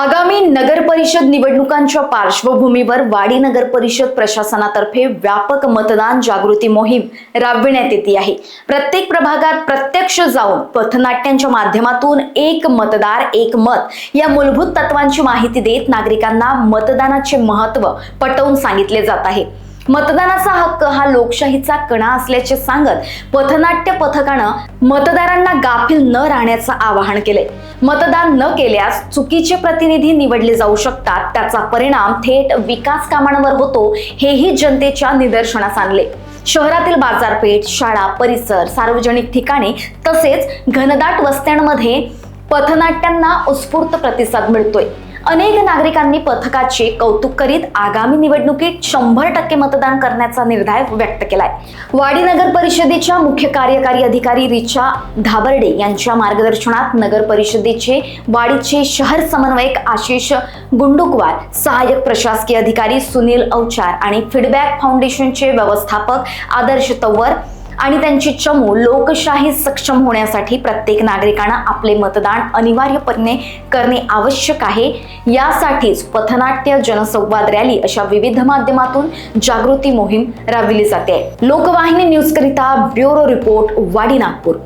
आगामी नगर परिषद निवडणुकांच्या पार्श्वभूमीवर वाडी नगर परिषद प्रशासनातर्फे व्यापक मतदान जागृती मोहीम राबविण्यात येते आहे। प्रत्येक प्रभागात प्रत्यक्ष जाऊन पथनाट्यांच्या माध्यमातून एक मतदार एक मत या मूलभूत तत्वांची माहिती देत नागरिकांना मतदानाचे महत्त्व पटवून सांगितले जात आहे। मतदानाचा हक्क हा लोकशाहीचा कणा असल्याचे सांगत पथनाट्य पथकानं मतदारांना गाफील न राहण्याचं आवाहन केले। मतदान न केल्यास चुकीचे प्रतिनिधी निवडले जाऊ शकतात, त्याचा परिणाम थेट विकास कामांवर होतो, हेही जनतेच्या निदर्शनास आणले। शहरातील बाजारपेठ, शाळा परिसर, सार्वजनिक ठिकाणी तसेच घनदाट वस्त्यांमध्ये पथनाट्यांना उत्स्फूर्त प्रतिसाद मिळतोय। अनेक नागरिकांनी पथकाचे कौतुक करीत आगामी निवडणुकीत 100% मतदान करण्याचा निर्धार व्यक्त केलाय। वाडी नगर परिषदेच्या मुख्य कार्यकारी अधिकारी रिचा धाबर्डे यांच्या मार्गदर्शनात नगर परिषदेचे वाडीचे शहर समन्वयक आशिष गुंडुकवार, सहाय्यक प्रशासकीय अधिकारी सुनील अवचार आणि फीडबॅक फाउंडेशनचे व्यवस्थापक आदर्श तव्वर आणि त्यांची चमू लोकशाही सक्षम होण्यासाठी प्रत्येक नागरिकांना आपले मतदान अनिवार्यपणे करणे आवश्यक आहे। यासाठीच पथनाट्य, जनसंवाद रॅली अशा विविध माध्यमातून जागृती मोहीम राबविली जाते। लोकवाहिनी न्यूज करिता ब्युरो रिपोर्ट, वाडी, नागपूर।